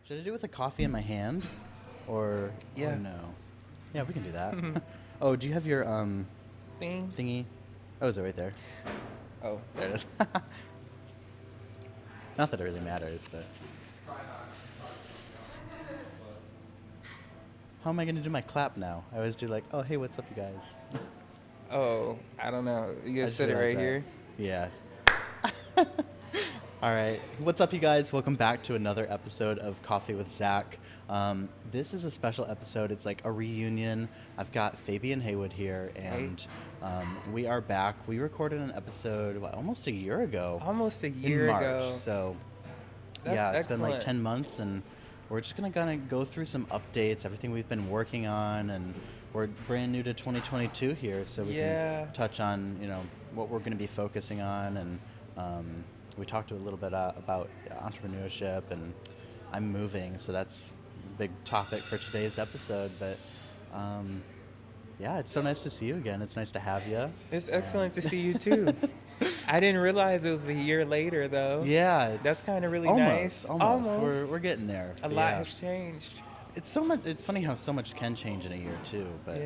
Should I do it with a coffee in my hand? Or no? Yeah, we can do that. Oh, do you have your thingy? Oh, is it right there? Oh. There it is. Not that it really matters, but... How am I going to do my clap now? I always do like, oh, hey, what's up, you guys? Oh, I don't know. You I gonna just sit it right realized here? that. Yeah. All right. What's up, you guys? Welcome back to another episode of Coffee with Zach. This is a special episode. It's like a reunion. I've got Fabian and Haywood here, and we are back. We recorded an episode almost a year ago. Almost a year in March. ago. So, That's yeah, it's been like excellent. 10 months, and we're just going to kind of go through some updates, everything we've been working on, and we're brand new to 2022 here, so we can touch on, what we're going to be focusing on, and we talked a little bit about entrepreneurship, and I'm moving, so that's a big topic for today's episode, but yeah, it's so nice to see you again. It's nice to have you. It's excellent to see you too. I didn't realize it was a year later though. Yeah, That's kind of really almost, nice. Almost. We're getting there. A lot has changed. It's so much. It's funny how so much can change in a year too. But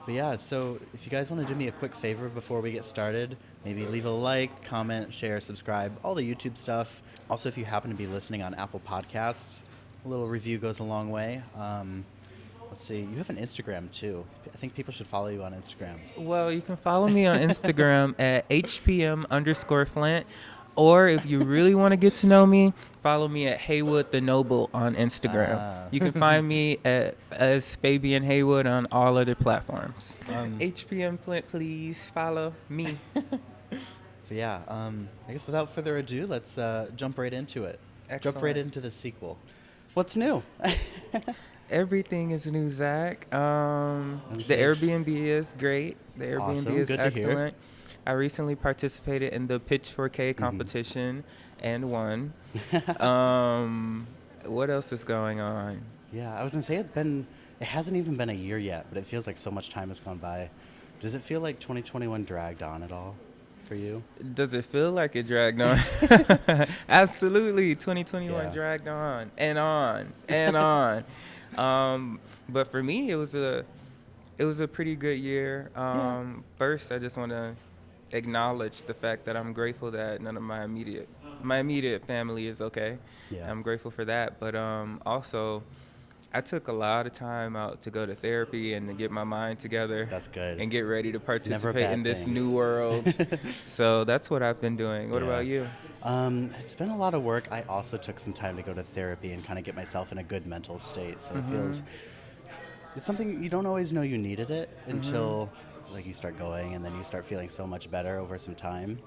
yeah. So if you guys want to do me a quick favor before we get started, maybe leave a like, comment, share, subscribe, all the YouTube stuff. Also, if you happen to be listening on Apple Podcasts, a little review goes a long way. Let's see. You have an Instagram too. I think people should follow you on Instagram. Well, you can follow me on Instagram at HPM_Flint. Or if you really want to get to know me, follow me at Haywood the Noble on Instagram. You can find me as Fabian Haywood on all other platforms. HPM Flint, please follow me. But yeah, I guess without further ado, let's jump right into it. Excellent. Jump right into the sequel. What's new? Everything is new, Zach. The Airbnb is great. The Airbnb Awesome. is Good to hear. excellent. I recently participated in the Pitch 4K competition and won. What else is going on? Yeah, I was gonna say it hasn't even been a year yet, but it feels like so much time has gone by. Does it feel like 2021 dragged on at all for you? Does it feel like it dragged on? Absolutely. 2021 dragged on and on and on. But for me, it was a pretty good year. First, I just want to acknowledge the fact that I'm grateful that none of my immediate family is okay. Yeah. I'm grateful for that. But also, I took a lot of time out to go to therapy and to get my mind together. That's good. And get ready to Never a participate bad in this thing. new world. So that's what I've been doing. What Yeah. about you? It's been a lot of work. I also took some time to go to therapy and kind of get myself in a good mental state. So it's something you don't always know you needed it until like you start going, and then you start feeling so much better over some time.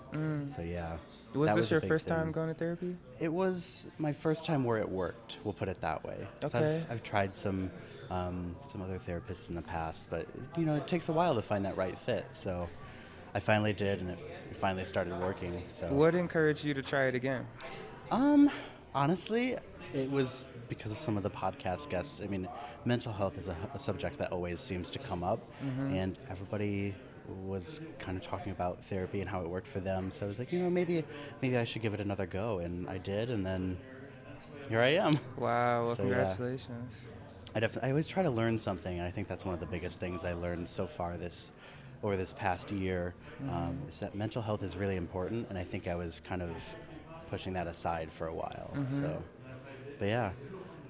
So yeah. Was that this a your big first thing. time going to therapy? It was my first time where it worked. We'll put it that way. So Okay. I've tried some other therapists in the past, but it takes a while to find that right fit. So I finally did, and it finally started working. So What encouraged you to try it again? honestly, it was because of some of the podcast guests. I mean, mental health is a subject that always seems to come up, and everybody was kind of talking about therapy and how it worked for them. So I was like, maybe I should give it another go, and I did, and then here I am. Wow, well, So, yeah. congratulations. I always try to learn something, and I think that's one of the biggest things I learned so far over this past year, is that mental health is really important, and I think I was kind of pushing that aside for a while. So, but yeah.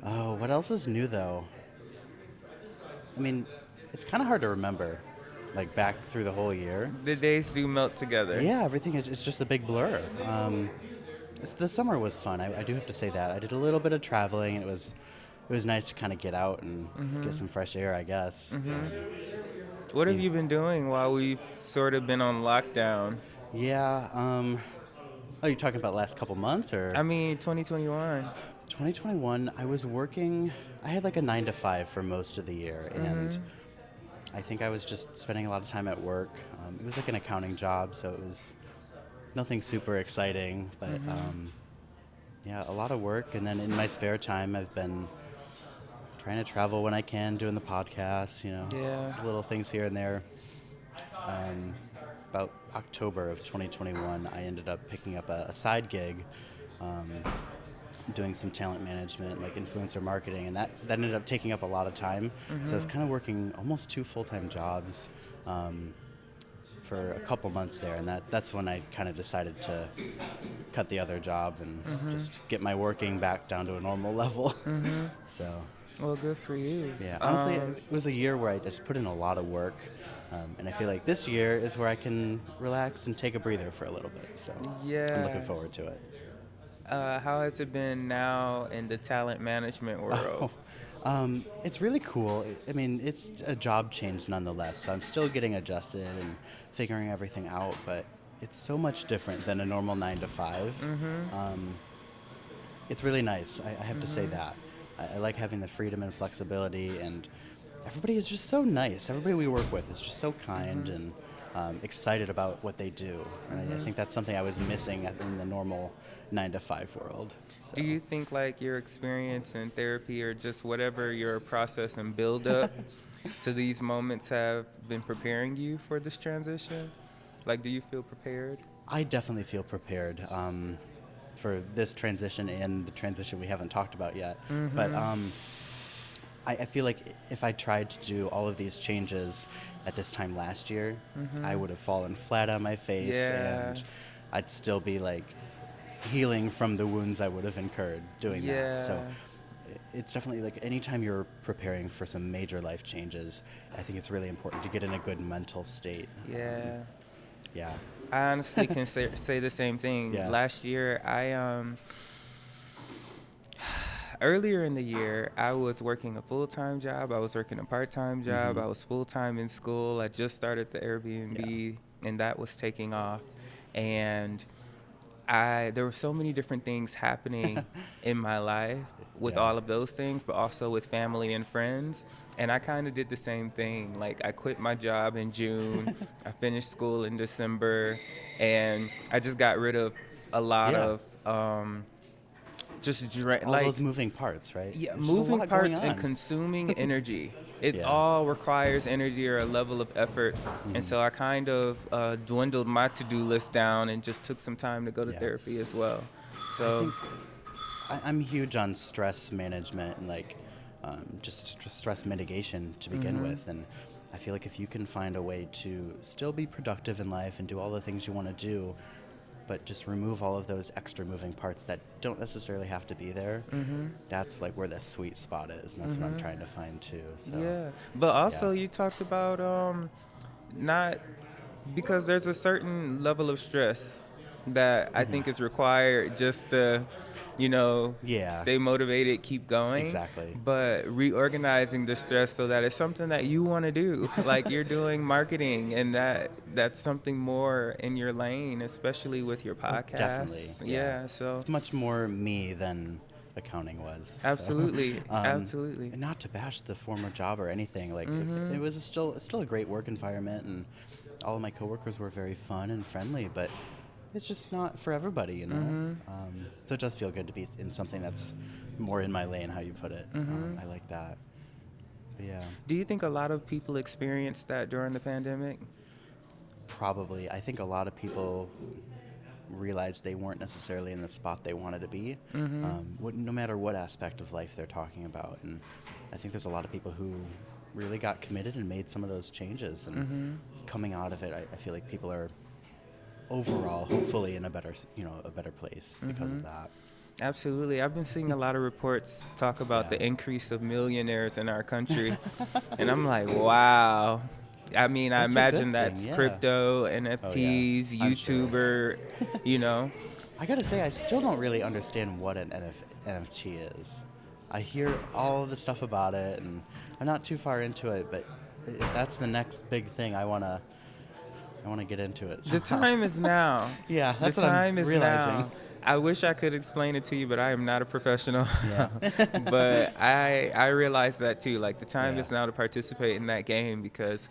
Oh, what else is new though? I mean, it's kind of hard to remember, like back through the whole year. The days do melt together. Yeah, everything it's just a big blur. The summer was fun. I do have to say that. I did a little bit of traveling, and it was nice to kind of get out and get some fresh air, I guess. What have you been doing while we've sort of been on lockdown? Yeah. Oh, you're talking about last couple months, or? I mean, 2021. 2021, I was working. I had like a 9 to 5 for most of the year, and I think I was just spending a lot of time at work. It was like an accounting job, so it was nothing super exciting, but yeah, a lot of work. And then in my spare time, I've been trying to travel when I can, doing the podcast, little things here and there. About October of 2021, I ended up picking up a side gig doing some talent management, like influencer marketing, and that ended up taking up a lot of time. So I was kind of working almost 2 full-time jobs for a couple months there, and that's when I kind of decided to cut the other job and just get my working back down to a normal level. So. Well, good for you. Yeah, honestly, it was a year where I just put in a lot of work, and I feel like this year is where I can relax and take a breather for a little bit. So yeah, I'm looking forward to it. How has it been now in the talent management world? It's really cool. I mean, it's a job change nonetheless, so I'm still getting adjusted and figuring everything out, but it's so much different than a normal 9 to 5. It's really nice. I have to say that. I like having the freedom and flexibility, and everybody is just so nice. Everybody we work with is just so kind and excited about what they do. And I think that's something I was missing in the normal 9 to 5 world. So. Do you think like your experience in therapy or just whatever your process and build up to these moments have been preparing you for this transition? Like, do you feel prepared? I definitely feel prepared. For this transition and the transition we haven't talked about yet. But I feel like if I tried to do all of these changes at this time last year, I would have fallen flat on my face and I'd still be like healing from the wounds I would have incurred doing that. So it's definitely like anytime you're preparing for some major life changes, I think it's really important to get in a good mental state. Yeah. I honestly can say the same thing. Yeah. Last year, earlier in the year, I was working a full-time job. I was working a part-time job. I was full-time in school. I just started the Airbnb, and that was taking off. And there were so many different things happening in my life with all of those things, but also with family and friends. And I kind of did the same thing. Like, I quit my job in June. I finished school in December. And I just got rid of a lot of those moving parts, right? Yeah, There's moving parts and consuming energy. It all requires energy or a level of effort. And so I kind of dwindled my to-do list down and just took some time to go to therapy as well. So I'm huge on stress management and like just stress mitigation to begin with. And I feel like if you can find a way to still be productive in life and do all the things you want to do, but just remove all of those extra moving parts that don't necessarily have to be there, that's like where the sweet spot is, and that's what I'm trying to find too. So, but also you talked about not, because there's a certain level of stress that I think is required just to, stay motivated, keep going. Exactly. But reorganizing the stress so that it's something that you want to do. Like, you're doing marketing, and that's something more in your lane, especially with your podcast. Definitely. Yeah. So it's much more me than accounting was. Absolutely. So, Absolutely. And not to bash the former job or anything. Like it was still a great work environment, and all of my coworkers were very fun and friendly, but it's just not for everybody, so it does feel good to be in something that's more in my lane, how you put it. I like that. But yeah. Do you think a lot of people experienced that during the pandemic? Probably. I think a lot of people realized they weren't necessarily in the spot they wanted to be, no matter what aspect of life they're talking about. And I think there's a lot of people who really got committed and made some of those changes. And coming out of it, I feel like people are overall hopefully in a better place because of that. Absolutely. I've been seeing a lot of reports talk about the increase of millionaires in our country. And I'm like, wow. I mean, I imagine that's crypto, NFTs, YouTuber, I gotta say, I still don't really understand what an NFT is. I hear all of the stuff about it, and I'm not too far into it, but if that's the next big thing, I want to get into it. The time is now. Yeah, that's the what time I'm is realizing. now. I wish I could explain it to you, but I am not a professional. Yeah. But I realize that too. Like, the time is now to participate in that game, because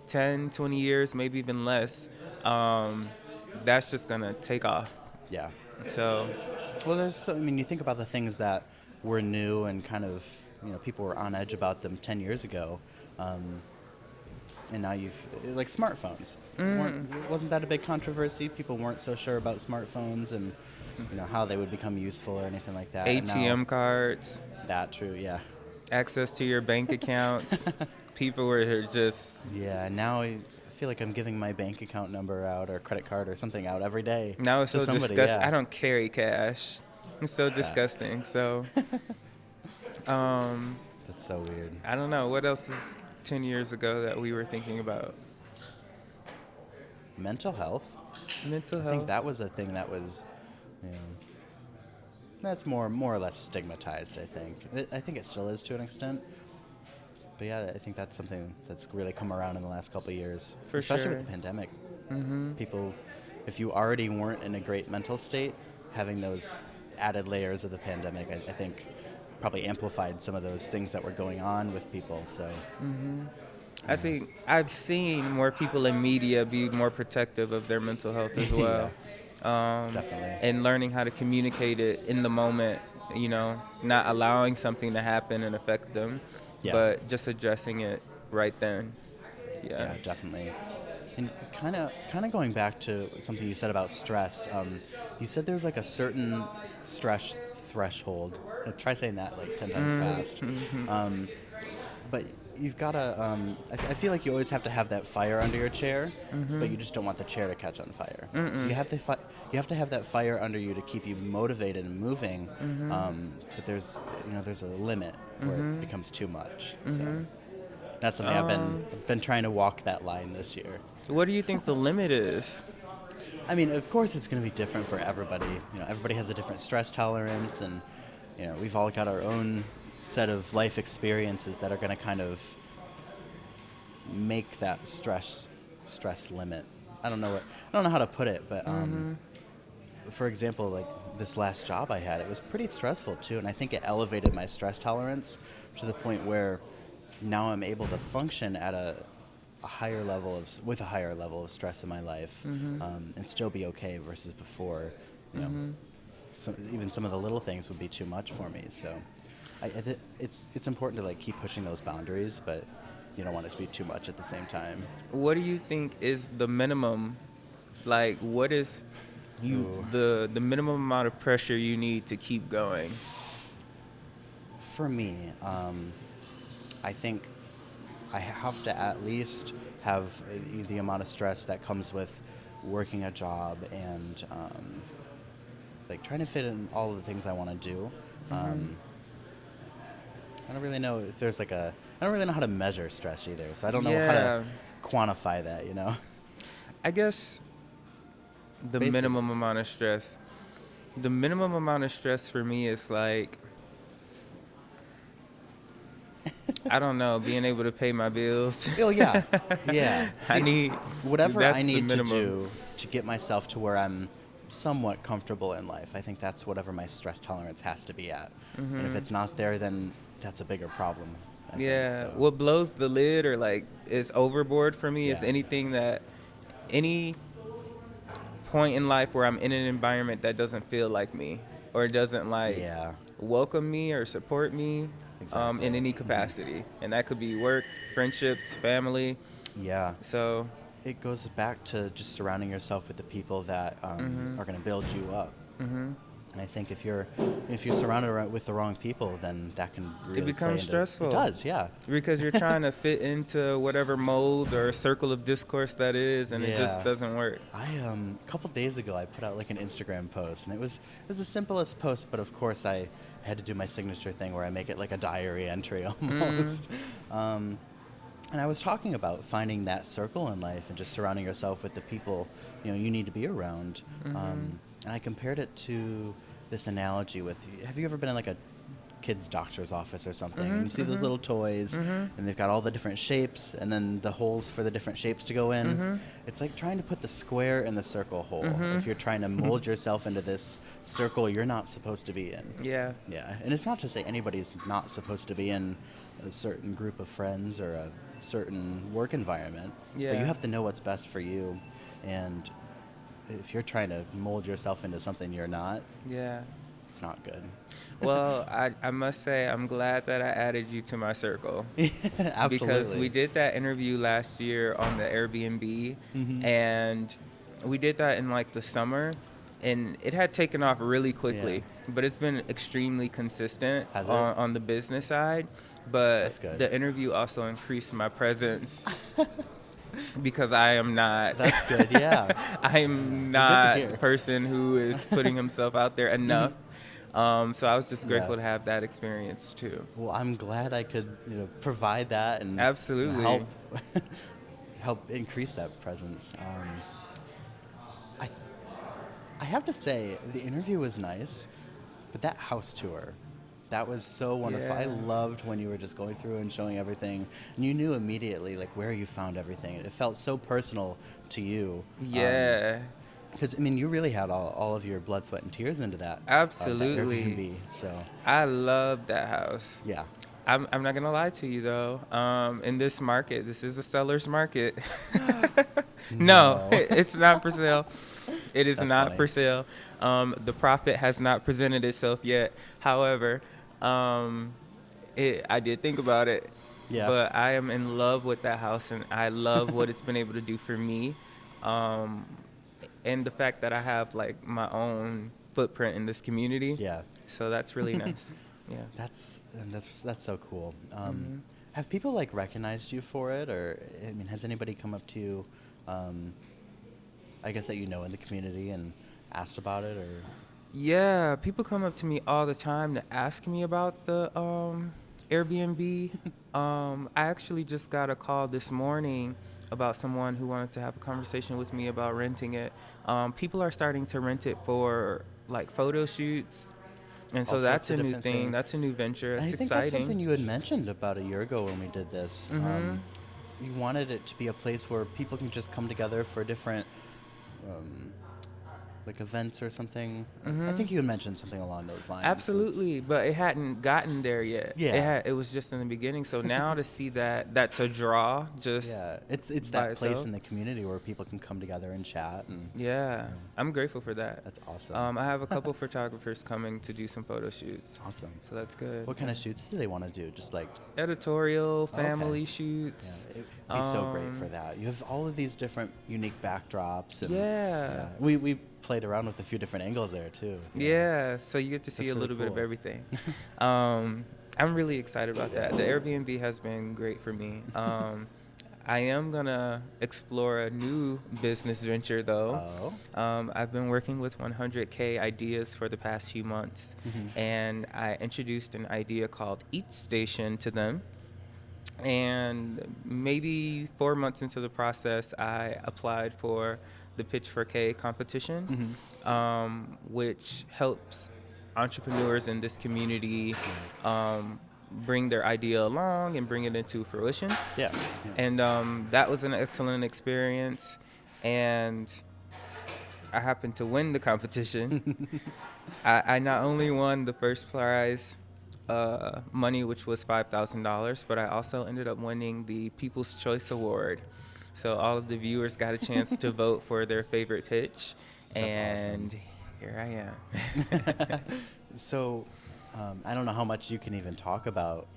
10, 20 years, maybe even less, that's just going to take off. Yeah. So. Well, you think about the things that were new and kind of, people were on edge about them 10 years ago. And now like smartphones. Wasn't that a big controversy? People weren't so sure about smartphones, and you know, how they would become useful or anything like that. ATM cards. That true, yeah. Access to your bank accounts. People were just... Yeah, now I feel like I'm giving my bank account number out or credit card or something out every day. Now it's so disgusting. Yeah. I don't carry cash. It's so disgusting. So, that's so weird. I don't know. What else is 10 years ago that we were thinking about? Mental health. Mental health. I think that was a thing that was, you know, that's more or less stigmatized, I think. I think it still is to an extent. But yeah, I think that's something that's really come around in the last couple of years. For especially sure. with the pandemic. Mm-hmm. People, if you already weren't in a great mental state, having those added layers of the pandemic, I think probably amplified some of those things that were going on with people. So I think I've seen more people in media be more protective of their mental health as well. Definitely. And learning how to communicate it in the moment, you know, not allowing something to happen and affect them, but just addressing it right then. Yeah, definitely. And kind of going back to something you said about stress, you said there's like a certain stress threshold. Try saying that like 10 times fast. But you've got to, I feel like you always have to have that fire under your chair, but you just don't want the chair to catch on fire. You have to have that fire under you to keep you motivated and moving, but there's a limit where it becomes too much. So that's something I've been trying to walk that line this year. What do you think the limit is? I mean, of course it's going to be different for everybody. You know, everybody has a different stress tolerance, and you know, we've all got our own set of life experiences that are going to kind of make that stress limit. I don't know how to put it, but for example, like this last job I had, it was pretty stressful too, and I think it elevated my stress tolerance to the point where now I'm able to function at a higher level of stress in my life, and still be okay versus before. You know, even some of the little things would be too much for me. So it's important to like keep pushing those boundaries, but you don't want it to be too much at the same time. What do you think is the minimum? Like, what is the minimum amount of pressure you need to keep going? For me, I think I have to at least have the amount of stress that comes with working a job and like trying to fit in all of the things I want to do. I don't really know if there's I don't really know how to measure stress either, so I don't know how to quantify that, you know? I guess the minimum amount of stress. The minimum amount of stress for me is like, I don't know, being able to pay my bills. Oh, yeah. Yeah. See, whatever I the need to minimum. do to get myself to where I'm somewhat comfortable in life. I think that's whatever my stress tolerance has to be at. And if it's not there, then that's a bigger problem. I think, so. What blows the lid or like is overboard for me is any point in life where I'm in an environment that doesn't feel like me or doesn't welcome me or support me in any capacity. And that could be work, friendships, family. Yeah. So it goes back to just surrounding yourself with the people that are going to build you up. And I think if you're surrounded with the wrong people, then that can really it becomes stressful. It does, yeah. Because you're trying to fit into whatever mold or circle of discourse that is, and it just doesn't work. A couple days ago, I put out like an Instagram post, and it was the simplest post, but of course I had to do my signature thing where I make it like a diary entry almost. And I was talking about finding that circle in life and just surrounding yourself with the people you need to be around. And I compared it to this analogy with, have you ever been in like a kid's doctor's office or something, and you see those little toys, and they've got all the different shapes, and then the holes for the different shapes to go in? It's like trying to put the square in the circle hole if you're trying to mold yourself into this circle you're not supposed to be in. Yeah. And it's not to say anybody's not supposed to be in a certain group of friends or a certain work environment, but you have to know what's best for you. And if you're trying to mold yourself into something you're not, it's not good. Well, I must say I'm glad that I added you to my circle. Absolutely. Because we did that interview last year on the Airbnb, and we did that in like the summer, and it had taken off really quickly, Yeah. but it's been extremely consistent Has it? on the business side. But That's good. the interview also increased my presence because I am not. That's good, yeah. I am Well, good to not hear. the person who is putting himself out there enough. So I was just grateful Yeah. to have that experience too. Well, I'm glad I could, provide that and Absolutely. help help increase that presence. I I have to say the interview was nice, but that house tour, that was so wonderful. I Yeah. loved when you were just going through and showing everything, and you knew immediately like where you found everything. It felt so personal to you. Yeah. Because you really had all of your blood, sweat, and tears into that. Absolutely. That Airbnb. So I love that house. yeah. I'm not gonna lie to you though. In this market, this is a seller's market. No, No. it's not for sale. It is That's not funny. for sale. The profit has not presented itself yet. However, I did think about it. Yeah. But I am in love with that house, and I love what it's been able to do for me. And the fact that I have like my own footprint in this community. Yeah. So that's really nice. Yeah. That's so cool. Have people like recognized you for it, or has anybody come up to you, I guess that in the community and asked about it, or? Yeah, people come up to me all the time to ask me about the Airbnb. I actually just got a call this morning about someone who wanted to have a conversation with me about renting it. People are starting to rent it for like photo shoots. And so All that's sorts of a new different thing. things. That's a new venture. And It's I think exciting. that's something you had mentioned about a year ago when we did this. You wanted it to be a place where people can just come together for different, like events or something. I think you had mentioned something along those lines. Absolutely, but it hadn't gotten there yet. Yeah. It was just in the beginning. So now to see that's a draw. Just Yeah, it's by that place itself. in the community where people can come together and chat, and Yeah, I'm grateful for that. that's awesome. I have a couple photographers coming to do some photo shoots. Awesome. So that's good. What kind of shoots do they want to do? Just like, Editorial, Okay. family yeah, shoots. it'd be so great for that. You have all of these different unique backdrops, and Yeah. we played around with a few different angles there too. Yeah, so you get to see That's a really little bit of cool. everything. I'm really excited about that. The Airbnb has been great for me. I am gonna explore a new business venture though. Oh. I've been working with 100K Ideas for the past few months, and I introduced an idea called Eat Station to them. And maybe 4 months into the process, I applied for the Pitch for K competition, which helps entrepreneurs in this community bring their idea along and bring it into fruition. Yeah. And that was an excellent experience. And I happened to win the competition. I not only won the first prize money, which was $5,000, but I also ended up winning the People's Choice Award. So all of the viewers got a chance to vote for their favorite pitch. That's And awesome. here I am. So, I don't know how much you can even talk about,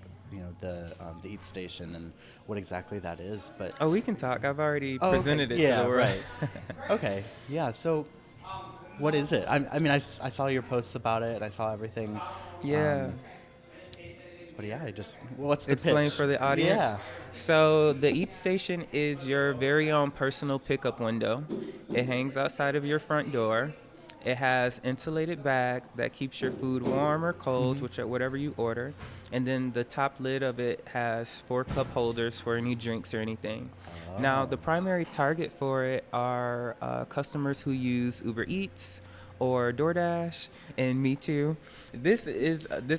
the Eat Station and what exactly that is, but Oh, we can talk. I've already Oh, okay. presented it Yeah, to the world. right. Okay, yeah. So, what is it? I saw your posts about it, and I saw everything. Yeah. But yeah, what's the Explain pitch? for the audience. Yeah. So the Eat Station is your very own personal pickup window. It hangs outside of your front door. It has insulated bag that keeps your food warm or cold, whatever you order. And then the top lid of it has 4 cup holders for any drinks or anything. Now, the primary target for it are customers who use Uber Eats or DoorDash, and me too. This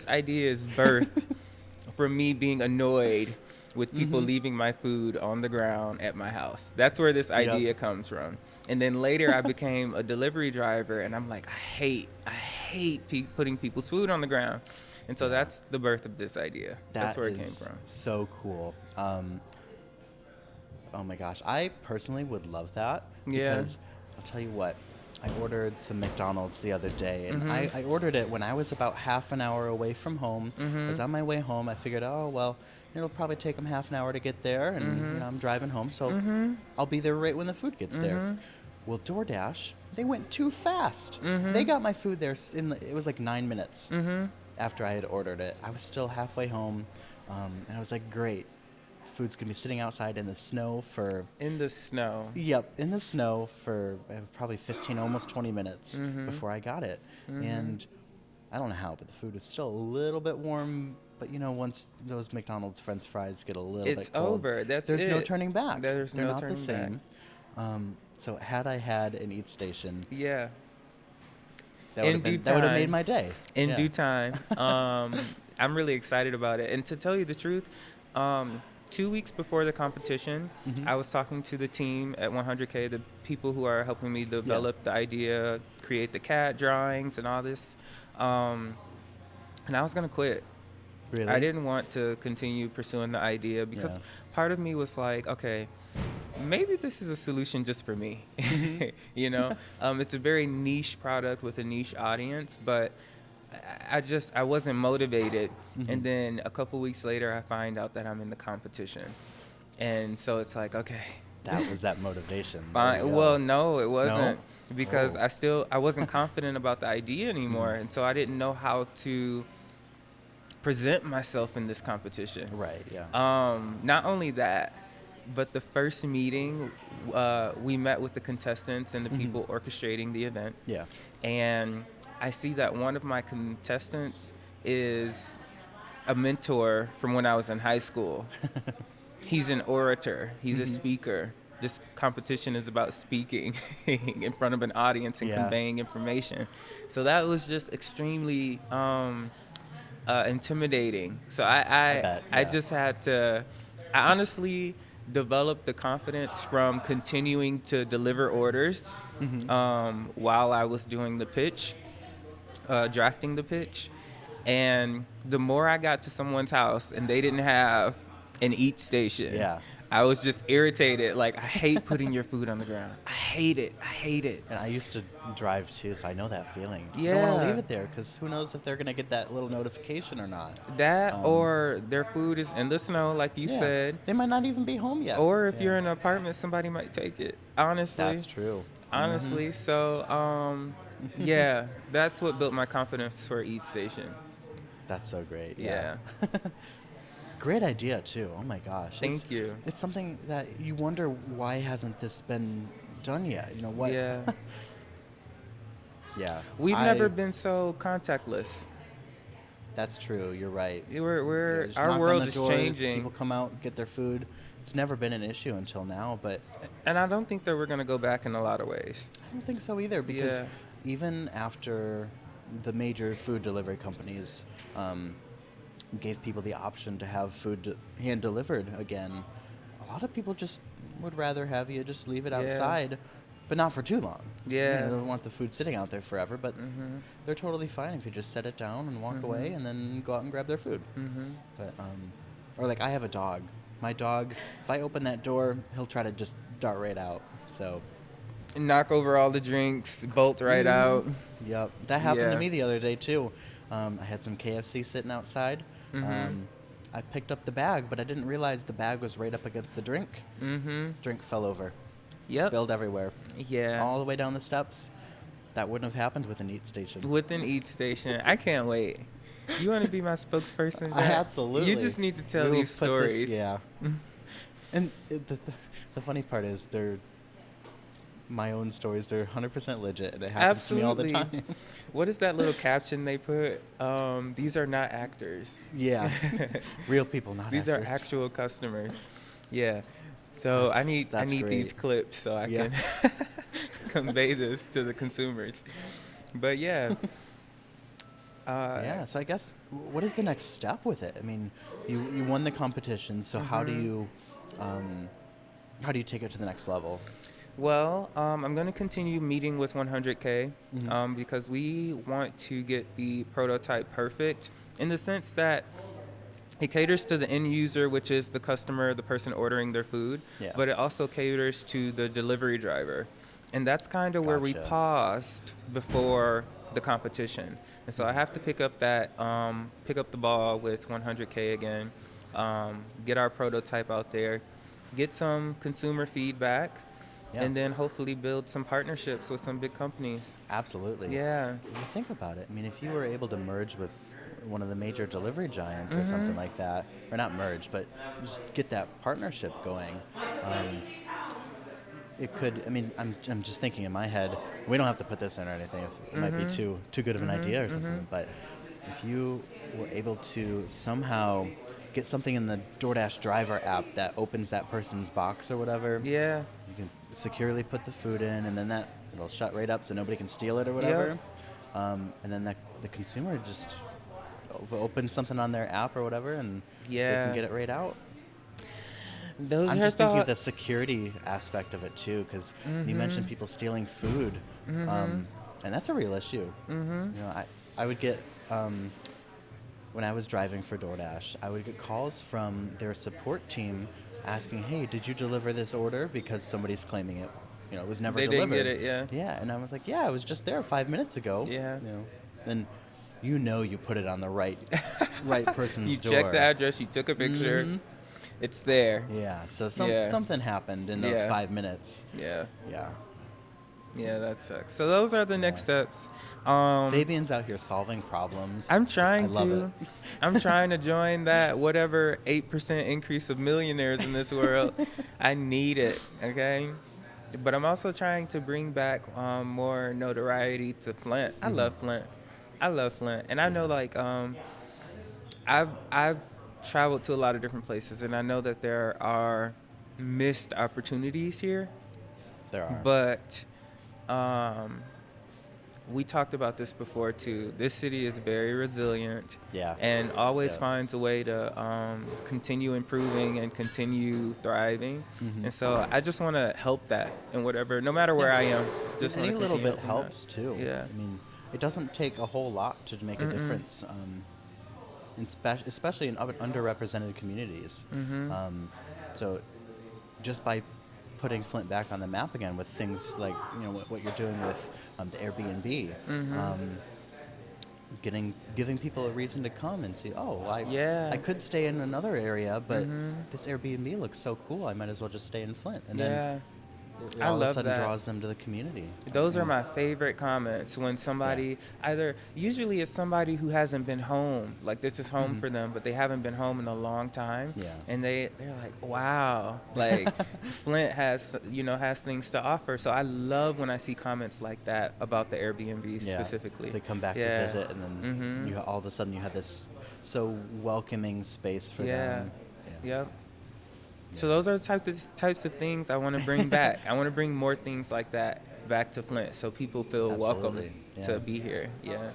idea is birthed from me being annoyed with people leaving my food on the ground at my house. That's where this idea comes from. And then later I became a delivery driver, and I'm like, I hate putting people's food on the ground. And so that's the birth of this idea. That's where it came from. So cool. Oh my gosh, I personally would love that. Yeah. Because I'll tell you what, I ordered some McDonald's the other day, and I ordered it when I was about half an hour away from home. I was on my way home. I figured, oh, well, it'll probably take them half an hour to get there, and I'm driving home, so I'll be there right when the food gets there. Well, DoorDash, they went too fast. They got my food there it was like 9 minutes after I had ordered it. I was still halfway home, and I was like, great. Food's gonna be sitting outside in the snow for... In the snow. Yep, in the snow for probably 15, almost 20 minutes before I got it. And I don't know how, but the food was still a little bit warm. But, once those McDonald's French fries get a little bit cold... It's over. There's no turning back. They're not turning the same. So had I had an Eat Station... Yeah. That would have made my day. In due time. I'm really excited about it. And to tell you the truth... 2 weeks before the competition, I was talking to the team at 100K, the people who are helping me develop the idea, create the CAD drawings and all this. And I was going to quit. Really? I didn't want to continue pursuing the idea because part of me was like, okay, maybe this is a solution just for me. It's a very niche product with a niche audience, but I wasn't motivated. And then a couple weeks later, I find out that I'm in the competition. And so it's like, okay. That was that motivation. Fine. Well, no, it wasn't. No? Because I wasn't confident about the idea anymore. And so I didn't know how to present myself in this competition. Right, yeah. Not only that, but the first meeting, we met with the contestants and the people orchestrating the event. Yeah. And I see that one of my contestants is a mentor from when I was in high school. He's an orator. He's a speaker. This competition is about speaking in front of an audience and conveying information. So that was just extremely intimidating. So I just had to, I honestly developed the confidence from continuing to deliver orders while I was doing the pitch. Drafting the pitch, and the more I got to someone's house and they didn't have an Eat Station, I was just irritated. Like, I hate putting your food on the ground. I hate it. And I used to drive too, so I know that feeling. Yeah. You don't want to leave it there because who knows if they're going to get that little notification or not. That or their food is in the snow, like you said. They might not even be home yet. Or if you're in an apartment, somebody might take it. Honestly. That's true. Honestly. So, yeah, that's what built my confidence for Eat Station. That's so great. Yeah. Great idea too. Oh my gosh. Thank you. It's something that you wonder, why hasn't this been done yet? What? Yeah. Yeah. We've never been so contactless. That's true. You're right. Our world is changing. People come out, get their food. It's never been an issue until now, but... And I don't think that we're going to go back in a lot of ways. I don't think so either, because even after the major food delivery companies gave people the option to have food hand delivered again, a lot of people just would rather have you just leave it outside, but not for too long. Yeah. They don't want the food sitting out there forever, but they're totally fine if you just set it down and walk away and then go out and grab their food. But or like, I have a dog. My dog, if I open that door, he'll try to just dart right out. So knock over all the drinks, bolt right out. Yep. That happened to me the other day too. I had some KFC sitting outside. I picked up the bag, but I didn't realize the bag was right up against the drink. Drink fell over. Spilled everywhere. Yeah. All the way down the steps. That wouldn't have happened with an Eat Station. With an Eat Station. I can't wait. You want to be my spokesperson, Jack? Absolutely. You just need to tell these stories. And the funny part is, they're my own stories. They're 100% legit, and it happens to me all the time. What is that little caption they put? These are not actors. Yeah. Real people, not These actors. are actual customers. Yeah. So I need these clips so I can convey this to the consumers. But yeah. So I guess, what is the next step with it? I mean, you won the competition, so how do you take it to the next level? Well, I'm going to continue meeting with 100K because we want to get the prototype perfect in the sense that it caters to the end user, which is the customer, the person ordering their food, but it also caters to the delivery driver. And that's kind of where we paused before the competition. And so I have to pick up the ball with 100K again, get our prototype out there, get some consumer feedback, and then hopefully build some partnerships with some big companies. Absolutely. Yeah. If you think about it, I mean, if you were able to merge with one of the major delivery giants or something like that, or not merge, but just get that partnership going, it could. I mean, I'm just thinking in my head. We don't have to put this in or anything. It might be too good of an idea or something. But if you were able to somehow get something in the DoorDash driver app that opens that person's box or whatever, Yeah. you can securely put the food in, and then it'll shut right up so nobody can steal it or whatever. And then the consumer just opens something on their app or whatever, and they can get it right out. I'm just thinking of the security aspect of it too, because you mentioned people stealing food, and that's a real issue. You know, I would get when I was driving for DoorDash, I would get calls from their support team asking, "Hey, did you deliver this order?" Because somebody's claiming it. You know, it was never delivered. They didn't get it, yeah. Yeah, and I was like, "Yeah, I was just there 5 minutes ago." Yeah. You know, then you put it on the right person's door. You checked the address. You took a picture. It's there. Yeah. So something happened in those 5 minutes. Yeah. Yeah. Yeah, that sucks. So those are the next steps. Fabian's out here solving problems. I'm trying I love it. I'm trying to join that whatever 8% increase of millionaires in this world. I need it, okay? But I'm also trying to bring back more notoriety to Flint. I love Flint. And I know, like, I've traveled to a lot of different places, and I know that there are missed opportunities here. There are. But we talked about this before too. This city is very resilient, and always finds a way to continue improving and continue thriving. And so I just want to help that in whatever, no matter where I am. Just any little bit helps too. Yeah. I mean, it doesn't take a whole lot to make a difference, especially in underrepresented communities. So just by putting Flint back on the map again with things like, you know, what you're doing with the Airbnb, giving people a reason to come and see, I could stay in another area, but this Airbnb looks so cool, I might as well just stay in Flint. And then it all of a sudden draws them to the community. Those are my favorite comments when somebody usually it's somebody who hasn't been home, like this is home for them, but they haven't been home in a long time. And they're like, wow, like Flint has things to offer. So I love when I see comments like that about the Airbnb specifically. They come back to visit, and then all of a sudden you have this so welcoming space for them. Yep. So those are the types of things I want to bring back. I want to bring more things like that back to Flint so people feel welcome to be here. Yeah.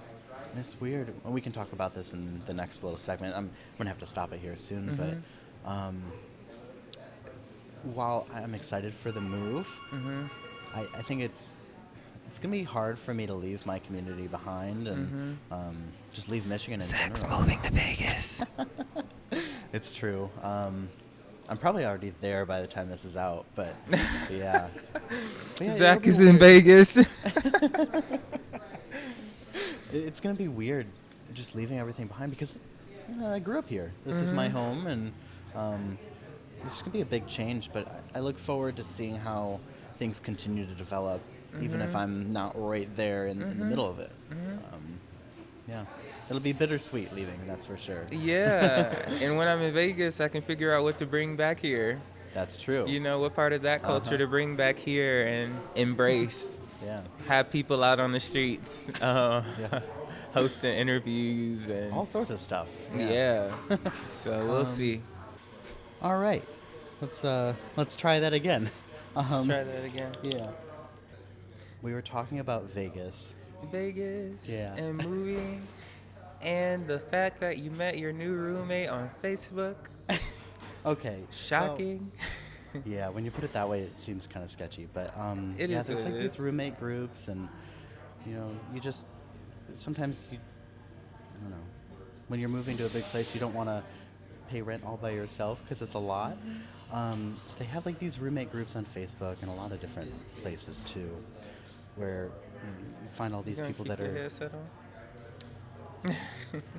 It's weird. Well, we can talk about this in the next little segment. I'm going to have to stop it here soon. But while I'm excited for the move, I think it's going to be hard for me to leave my community behind and just leave Michigan in general. Zach's moving to Vegas. It's true. I'm probably already there by the time this is out, but yeah. Zach is in Vegas. It's going to be weird just leaving everything behind because I grew up here. This is my home, and this is going to be a big change, but I look forward to seeing how things continue to develop, even if I'm not right there in the middle of it. It'll be bittersweet leaving, that's for sure. Yeah, and when I'm in Vegas, I can figure out what to bring back here. That's true. You know, what part of that culture to bring back here and embrace. Have people out on the streets, hosting interviews and all sorts of stuff. So we'll see. All right, let's try that again. Yeah. We were talking about Vegas. And moving. And the fact that you met your new roommate on Facebook. Okay. Shocking. Yeah, when you put it that way, it seems kind of sketchy. But there's like these roommate groups, and you know, sometimes I don't know, when you're moving to a big place, you don't want to pay rent all by yourself because it's a lot. So they have like these roommate groups on Facebook and a lot of different places too, where you find all these people that are.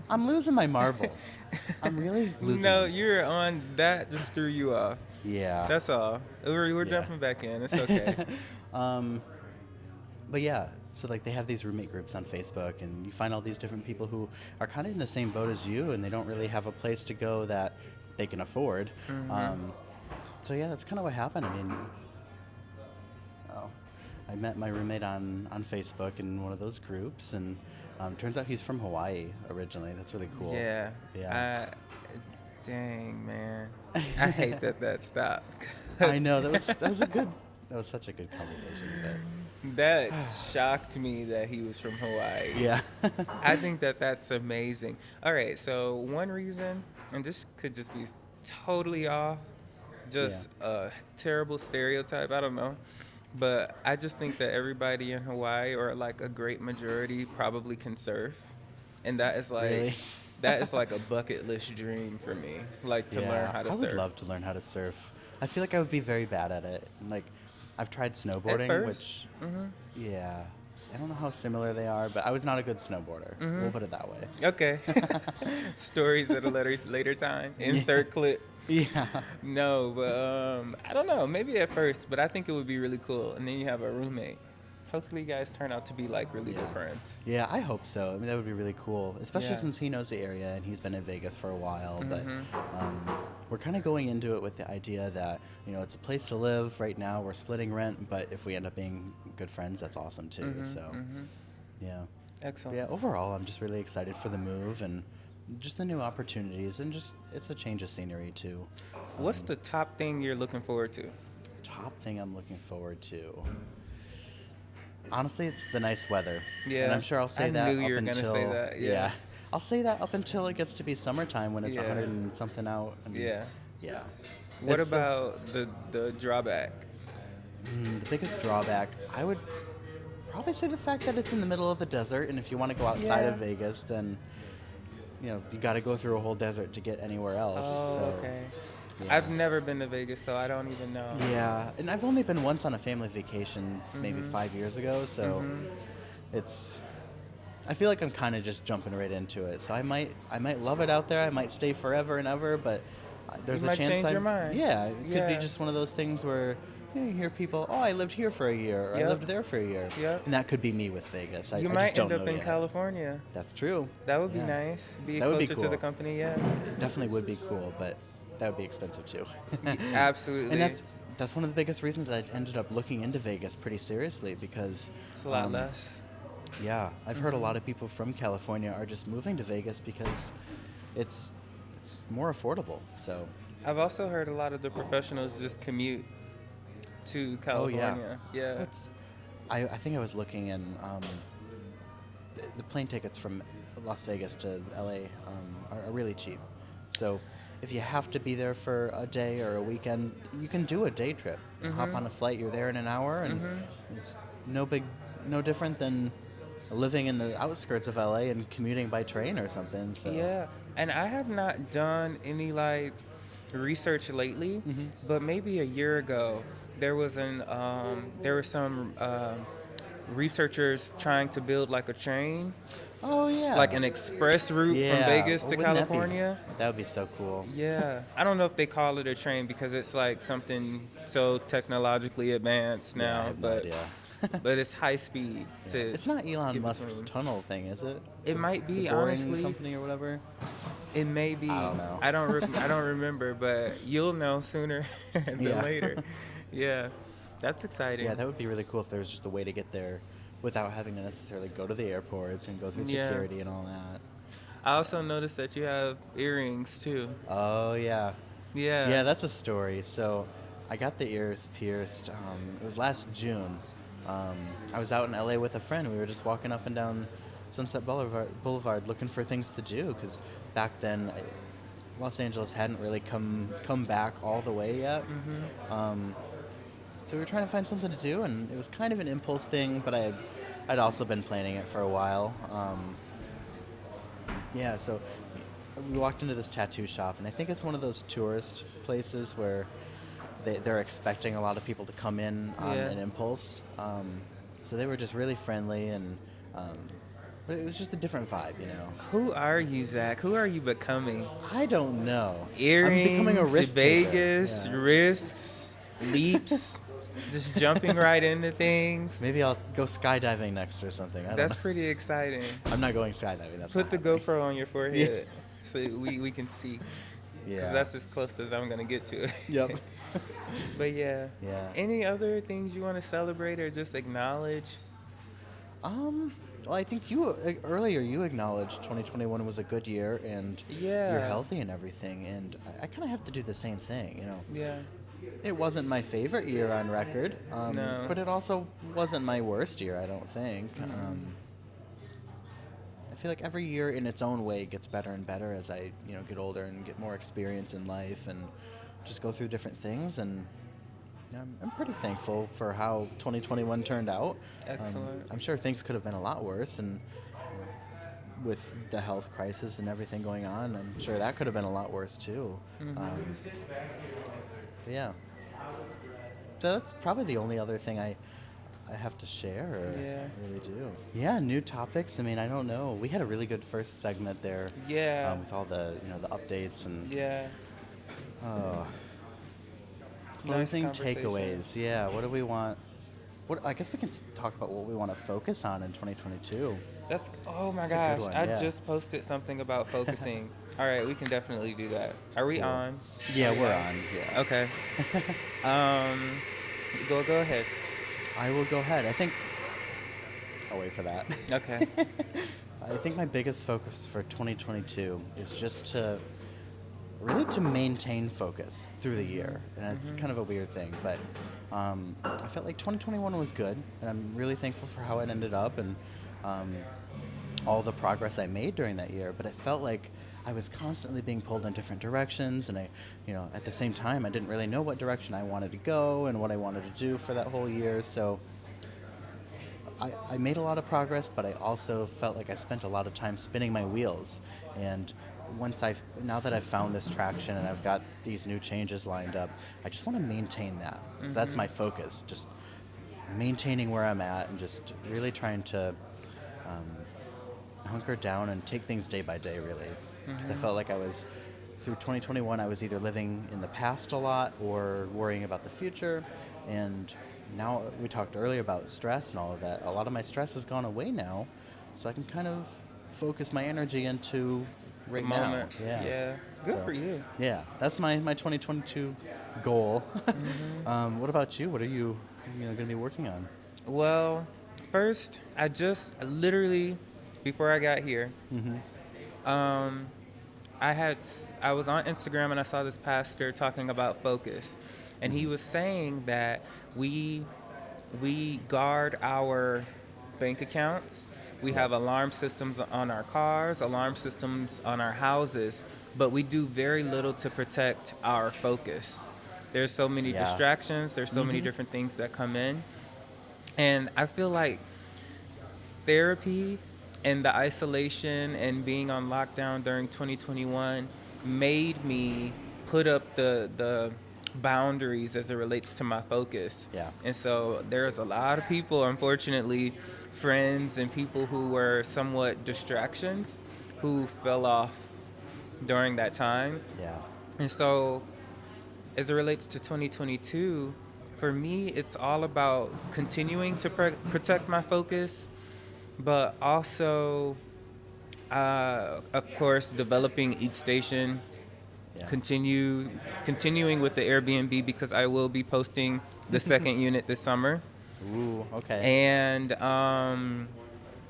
I'm losing my marbles. I'm really losing No, them. you're on that. Just threw you off. Yeah. That's all. We're Yeah. jumping back in. It's okay. But yeah, so like they have these roommate groups on Facebook, and you find all these different people who are kind of in the same boat as you, and they don't really have a place to go that they can afford. So yeah, that's kind of what happened. I mean, I met my roommate on Facebook in one of those groups, and turns out he's from Hawaii originally. That's really cool. Yeah. Yeah. Dang, man. I hate that stopped. I know that was such a good conversation. But That shocked me that he was from Hawaii. yeah. I think that's amazing. All right, so one reason, and this could just be totally off, just a terrible stereotype, I don't know. But I just think that everybody in Hawaii, or like a great majority, probably can surf. And that is like Really? that is like a bucket list dream for me. Like to learn how to surf. I would love to learn how to surf. I feel like I would be very bad at it. Like, I've tried snowboarding, first. which, yeah, I don't know how similar they are, but I was not a good snowboarder. We'll put it that way. Okay. Stories at a later time. Insert clip. Yeah. No, but I don't know. Maybe at first, but I think it would be really cool. And then you have a roommate. Hopefully, you guys turn out to be like really good friends. Yeah, I hope so. I mean, that would be really cool, especially Yeah. since he knows the area and he's been in Vegas for a while. But we're kind of going into it with the idea that, you know, it's a place to live right now. We're splitting rent, but if we end up being good friends, that's awesome too. So, yeah. Excellent. Yeah, overall, I'm just really excited for the move and just the new opportunities, and just it's a change of scenery too. What's the top thing you're looking forward to? Top thing I'm looking forward to? Honestly, it's the nice weather. Yeah. And I'm sure I'll say that knew you were up gonna until say that, yeah. I'll say that up until it gets to be summertime when it's Yeah. 100 and something out. And Yeah. Yeah. What It's, about the drawback? the biggest drawback? I would probably say the fact that it's in the middle of the desert, and if you want to go outside of Vegas, then you know you got to go through a whole desert to get anywhere else. Oh, so, okay. yeah. I've never been to Vegas, so I don't even know. Yeah, and I've only been once on a family vacation, maybe 5 years ago. So it's. I feel like I'm kind of just jumping right into it. So I might love it out there. I might stay forever and ever, but there's You a might chance change your mind. Yeah, it could be Yeah. just one of those things where you hear people, oh, I lived here for a year, or I Yep. lived there for a year, Yep. and that could be me with Vegas. I You just might don't end up know in yet. California. That's true. That would be Yeah. nice. Be That would be closer to the cool. company, yeah. Definitely would be cool, but that would be expensive too. Absolutely. And that's one of the biggest reasons that I ended up looking into Vegas pretty seriously, because It's a lot less. yeah, I've heard a lot of people from California are just moving to Vegas because it's more affordable. So I've also heard a lot of the professionals just commute to California. Yeah. I think I was looking, and the plane tickets from Las Vegas to LA are really cheap. So if you have to be there for a day or a weekend, you can do a day trip. Hop on a flight, you're there in an hour, and it's no different than living in the outskirts of LA and commuting by train or something. So Yeah, and I have not done any like research lately, but maybe a year ago there was some researchers trying to build like a train, Oh yeah. like an express route from Vegas to Wouldn't California. That would be so cool. Yeah, I don't know if they call it a train because it's like something so technologically advanced Yeah, I now, have no but idea. but it's high speed. To It's not Elon get Musk's between. tunnel thing, is it? It might be, The Boring honestly. Company or whatever. It may be. I don't know. I don't remember, but you'll know sooner than Yeah. later. Yeah, that's exciting. Yeah, that would be really cool if there was just a way to get there without having to necessarily go to the airports and go through Yeah. security and all that. I also noticed that you have earrings too. Oh yeah. Yeah. Yeah, that's a story. So I got the ears pierced. It was last June. I was out in LA with a friend. We were just walking up and down Sunset Boulevard looking for things to do, because back then Los Angeles hadn't really come back all the way yet. So we were trying to find something to do, and it was kind of an impulse thing, but I'd also been planning it for a while. Yeah, so we walked into this tattoo shop, and I think it's one of those tourist places where they're expecting a lot of people to come in on Yeah. an impulse. So they were just really friendly, and but it was just a different vibe, you know. Who are you, Zach? Who are you becoming? I don't know. Earrings, I'm becoming a risk Vegas, taker. Yeah. risks, leaps, just jumping right into things. Maybe I'll go skydiving next or something. I don't know. That's pretty exciting. I'm not going skydiving. That's Put the not happening. GoPro on your forehead so we can see. Yeah. Because that's as close as I'm going to get to it. Yep. But yeah. Yeah. Any other things you want to celebrate or just acknowledge? Well, I think earlier you acknowledged 2021 was a good year and Yeah. you're healthy and everything, and I kind of have to do the same thing, you know. Yeah. It wasn't my favorite year on record, No. but it also wasn't my worst year, I don't think. I feel like every year in its own way gets better and better as I, get older and get more experience in life and just go through different things, and I'm pretty thankful for how 2021 turned out. Excellent. I'm sure things could have been a lot worse, and with the health crisis and everything going on, I'm sure that could have been a lot worse too. Yeah. So that's probably the only other thing I have to share, or Yeah. I really do. Yeah, new topics. I mean, I don't know. We had a really good first segment there. Yeah. With all the, the updates and Yeah. closing conversation. takeaways. Yeah, what do we want? I guess we can talk about what we want to focus on in 2022. Oh my That's a gosh. good one, I yeah. just posted something about focusing. All right, we can definitely do that. Are we Cool. on? Yeah, we're on. Yeah. Okay. Go ahead. I will go ahead. I think I'll wait for that. Okay. I think my biggest focus for 2022 is just to maintain focus through the year. And it's kind of a weird thing, but I felt like 2021 was good, and I'm really thankful for how it ended up and all the progress I made during that year. But it felt like I was constantly being pulled in different directions, and at the same time, I didn't really know what direction I wanted to go and what I wanted to do for that whole year. So I made a lot of progress, but I also felt like I spent a lot of time spinning my wheels. And now that I've found this traction and I've got these new changes lined up, I just want to maintain that. So that's my focus, just maintaining where I'm at and just really trying to hunker down and take things day by day, really. Because I felt like through 2021, I was either living in the past a lot or worrying about the future. And now we talked earlier about stress and all of that. A lot of my stress has gone away now, so I can kind of focus my energy into right The now. moment. Yeah. Good for you. Yeah, that's my 2022 goal. What about you? What are you going to be working on? Well, first, I just literally, before I got here, I was on Instagram and I saw this pastor talking about focus, and he was saying that we guard our bank accounts. We have alarm systems on our cars, alarm systems on our houses, but we do very little to protect our focus. There's so many distractions. There's so many different things that come in. And I feel like therapy and the isolation and being on lockdown during 2021 made me put up the boundaries as it relates to my focus. Yeah. And so there's a lot of people, unfortunately, friends and people who were somewhat distractions, who fell off during that time. Yeah. And so as it relates to 2022, for me, it's all about continuing to protect my focus, but also, of course, developing each station, continuing with the Airbnb, because I will be posting the second unit this summer. Ooh, okay. And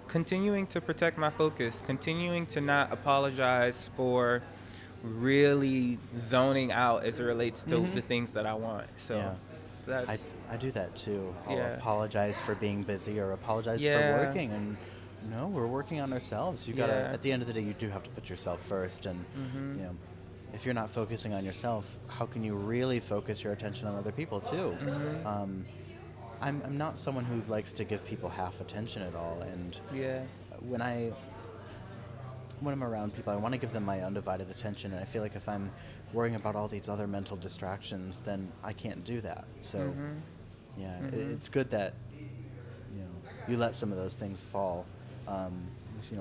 continuing to protect my focus, continuing to not apologize for really zoning out as it relates to the things that I want. So that's... I do that too. I'll Yeah. apologize for being busy or apologize for working, and no, we're working on ourselves. You gotta, at the end of the day, you do have to put yourself first, and if you're not focusing on yourself, how can you really focus your attention on other people too? I'm not someone who likes to give people half attention at all, and when I'm around people, I want to give them my undivided attention, and I feel like if I'm worrying about all these other mental distractions, then I can't do that. So, it's good that you let some of those things fall.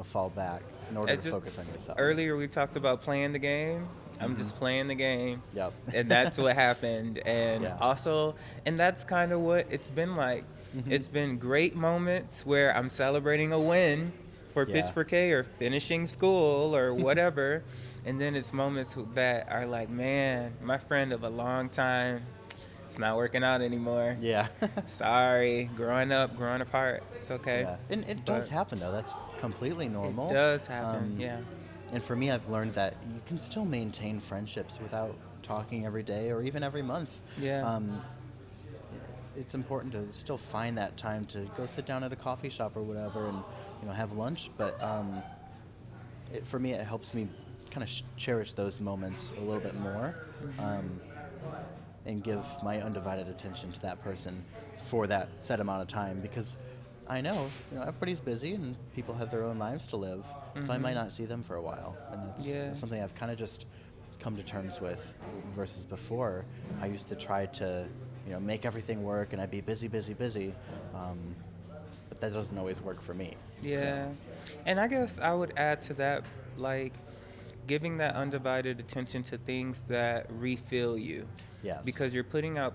fall back in order to focus on yourself. Earlier we talked about playing the game. I'm just playing the game. Yep. And that's what happened. And also, and that's kind of what it's been like. It's been great moments where I'm celebrating a win for Pitch for K or finishing school or whatever. And then it's moments that are like, man, my friend of a long time, it's not working out anymore. Yeah. Sorry. Growing up, growing apart. It's okay. Yeah. And it does happen, though. That's completely normal. It does happen, yeah. And for me, I've learned that you can still maintain friendships without talking every day or even every month. Yeah. It's important to still find that time to go sit down at a coffee shop or whatever and, have lunch. But for me, it helps me kind of cherish those moments a little bit more. And give my undivided attention to that person for that set amount of time, because I know, everybody's busy and people have their own lives to live, so I might not see them for a while, and that's something I've kind of just come to terms with, versus before I used to try to, make everything work, and I'd be busy, but that doesn't always work for me. Yeah, and I guess I would add to that, like, giving that undivided attention to things that refill you. Yes. Because you're putting out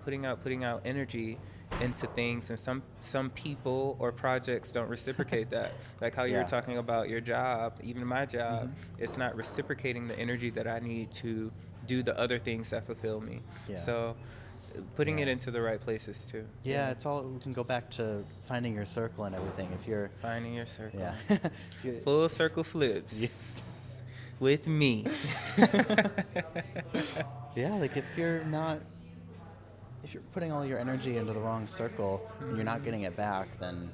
energy into things, and some people or projects don't reciprocate that. Like how you were talking about your job, even my job, it's not reciprocating the energy that I need to do the other things that fulfill me. Yeah. So putting it into the right places too. Yeah, it's all, we can go back to finding your circle and everything. If you're finding your circle. Yeah. Full circle flips. Yeah. With me. Yeah, like if you're putting all your energy into the wrong circle and you're not getting it back, then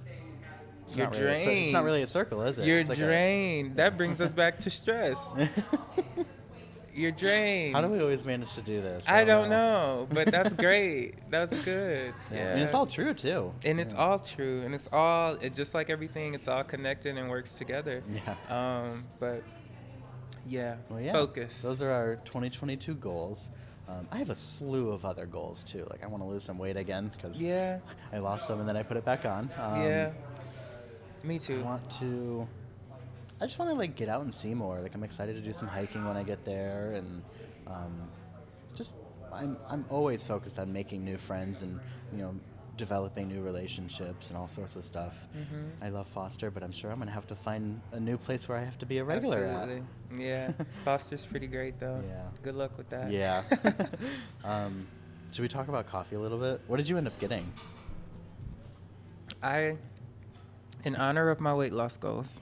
you're drained. It's not really a circle, is it? You're drained. That brings us back to stress. You're drained. How do we always manage to do this? I don't know, but that's great. That's good. Yeah. And it's all true too. And it's all true, and it's just like everything. It's all connected and works together. Yeah. But. Yeah. Well, yeah. Focus. Those are our 2022 goals. I have a slew of other goals too. Like I want to lose some weight again because I lost some and then I put it back on. Yeah. Me too. I just want to like get out and see more. Like I'm excited to do some hiking when I get there, and I'm always focused on making new friends and developing new relationships and all sorts of stuff. I love Foster, but I'm sure I'm going to have to find a new place where I have to be a regular at. Yeah. Foster's pretty great, though. Yeah. Good luck with that. Yeah. Should we talk about coffee a little bit? What did you end up getting? In honor of my weight loss goals,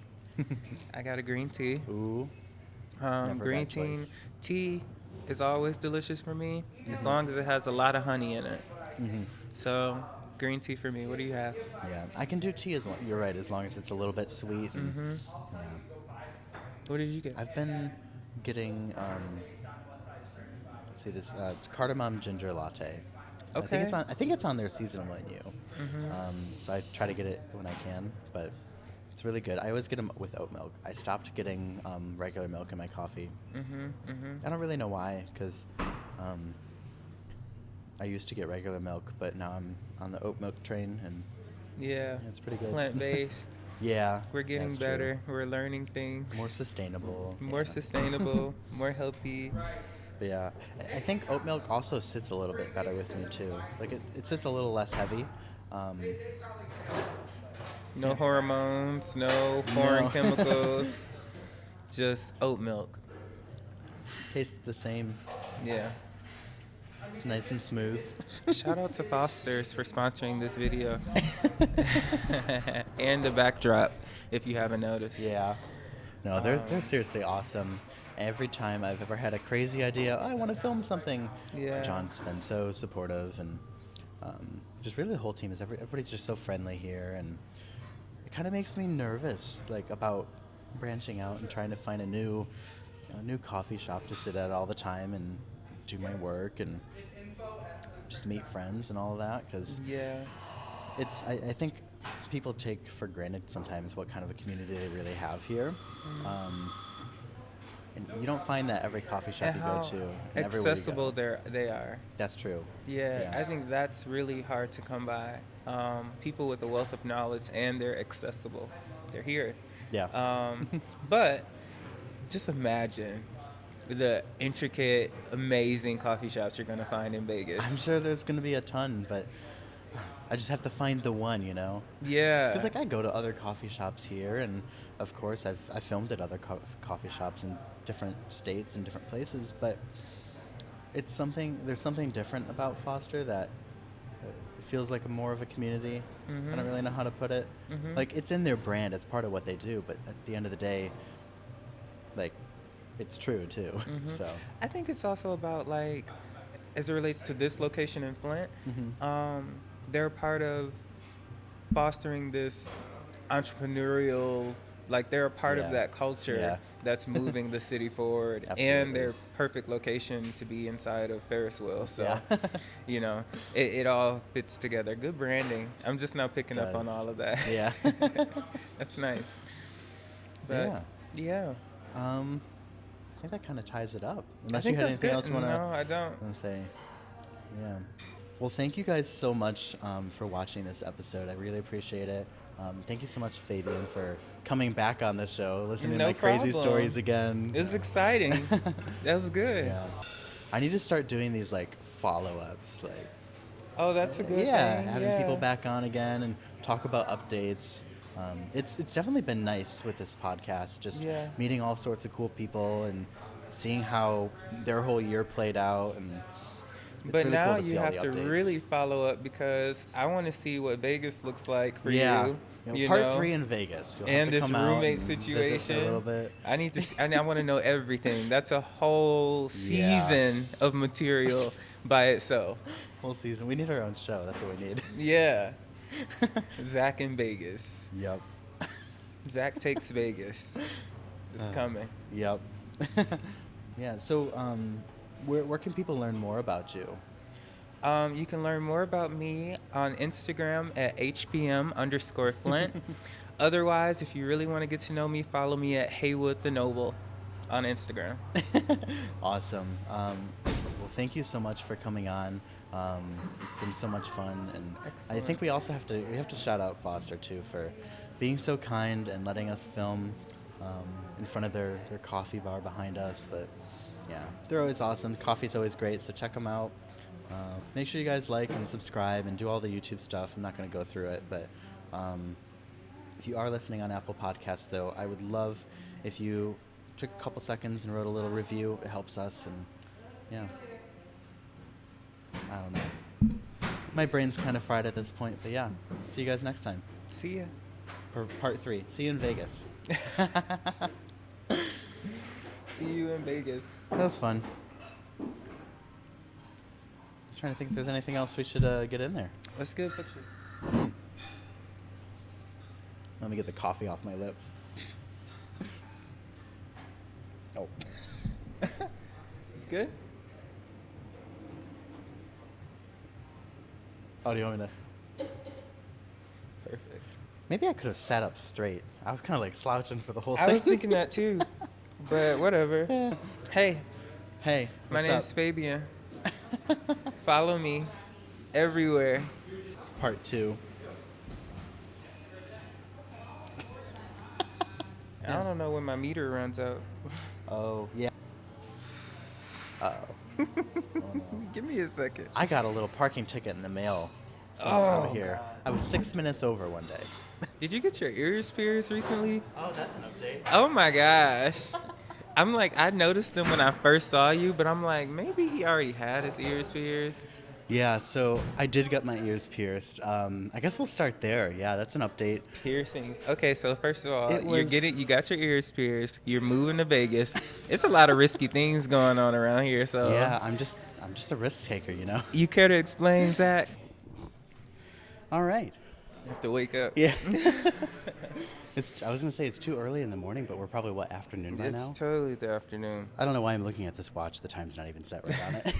I got a green tea. Ooh. Green tea is always delicious for me, as long as it has a lot of honey in it. So, green tea for me. What do you have? Yeah, I can do tea you're right, as long as it's a little bit sweet. And, yeah. What did you get? I've been getting, let's see, this it's cardamom ginger latte. Okay. I think it's on their seasonal menu. So I try to get it when I can, but it's really good. I always get them with oat milk. I stopped getting regular milk in my coffee. I don't really know why, because I used to get regular milk, but now I'm on the oat milk train, and it's pretty good. Plant-based. Yeah. We're getting better. True. We're learning things. More sustainable. Sustainable, more healthy. But yeah, I think oat milk also sits a little bit better with me too. Like it sits a little less heavy. No hormones, no foreign chemicals, just oat milk. Tastes the same. Yeah. It's nice and smooth. Shout out to Foster's for sponsoring this video. And the backdrop, if you haven't noticed. Yeah. No, they're seriously awesome. Every time I've ever had a crazy idea, I want to film something. John's been so supportive, and just really the whole team everybody's just so friendly here, and it kind of makes me nervous, like about branching out and trying to find a new coffee shop to sit at all the time and do my work and just meet friends and all of that, because I think people take for granted sometimes what kind of a community they really have here. And you don't find that every coffee shop you go to. And accessible they are. That's true. Yeah, I think that's really hard to come by. People with a wealth of knowledge, and they're accessible. They're here. Yeah. But just imagine the intricate, amazing coffee shops you're going to find in Vegas. I'm sure there's going to be a ton, but I just have to find the one, you know? Yeah. Because, like, I go to other coffee shops here, and, of course, I've filmed at other coffee shops in different states and different places, but there's something different about Foster that it feels like more of a community. I don't really know how to put it. Like, it's in their brand. It's part of what they do, but at the end of the day, like, it's true, too. So I think it's also about, like, as it relates to this location in Flint, they're part of fostering this entrepreneurial, like, they're a part of that culture that's moving the city forward. And they're perfect location to be inside of Ferris wheel. So, you know, it all fits together. Good branding. I'm just now picking up on all of that. Yeah. That's nice. But, yeah. I think that kind of ties it up. Unless I think you had that's anything good. else you want to No, I don't. say. Yeah. Well, thank you guys so much for watching this episode. I really appreciate it. Thank you so much, Fabian, for coming back on the show, listening to my crazy stories again. It was exciting. That was good. Yeah. I need to start doing these, like, follow-ups. Like, oh, that's a good thing. Having people back on again and talk about updates. It's definitely been nice with this podcast, just meeting all sorts of cool people and seeing how their whole year played out. And but really now cool you have to really follow up, because I want to see what Vegas looks like for you. You know, part 3 in Vegas. You'll and have to this come roommate out and situation. A little bit. I need to. I want to know everything. That's a whole season of material by itself. Whole season. We need our own show. That's what we need. Yeah. Zach in Vegas. Yep. Zach takes Vegas. It's coming. Yep. Yeah. So, where can people learn more about you? You can learn more about me on Instagram at HPM_Flint. Otherwise, if you really want to get to know me, follow me at Haywood the Noble on Instagram. Awesome. Well, thank you so much for coming on. It's been so much fun, and excellent. I think we also have to shout out Foster too for being so kind and letting us film in front of their coffee bar behind us. But yeah, they're always awesome. The coffee's always great, so check them out. Make sure you guys like and subscribe and do all the YouTube stuff. I'm not going to go through it, but if you are listening on Apple Podcasts, though, I would love if you took a couple seconds and wrote a little review. It helps us, and yeah. I don't know. My brain's kind of fried at this point, but yeah. See you guys next time. See ya. For part 3. See you in Vegas. See you in Vegas. That was fun. I'm trying to think if there's anything else we should get in there. Let's get a picture. Let me get the coffee off my lips. Oh. It's good? Oh, do you want me to? Perfect. Maybe I could have sat up straight. I was kind of like slouching for the whole thing. I was thinking that too, but whatever. Yeah. Hey, my name's up? Fabian. Follow me everywhere. Part 2. I don't know when my meter runs out. Oh, yeah. Uh-oh. Oh, no. Give me a second. I got a little parking ticket in the mail out here. I was 6 minutes over one day. Did you get your ears pierced recently? Oh, that's an update. Oh my gosh. I'm like, I noticed them when I first saw you, but I'm like, maybe he already had his ears pierced. Yeah, so I did get my ears pierced. I guess we'll start there. Yeah, that's an update. Piercings. Okay, so first of all, you got your ears pierced. You're moving to Vegas. It's a lot of risky things going on around here. So yeah, I'm just a risk taker, you know. You care to explain, Zach? All right. You have to wake up. Yeah. I was gonna say it's too early in the morning, but we're probably afternoon by now. It's totally the afternoon. I don't know why I'm looking at this watch. The time's not even set right on it.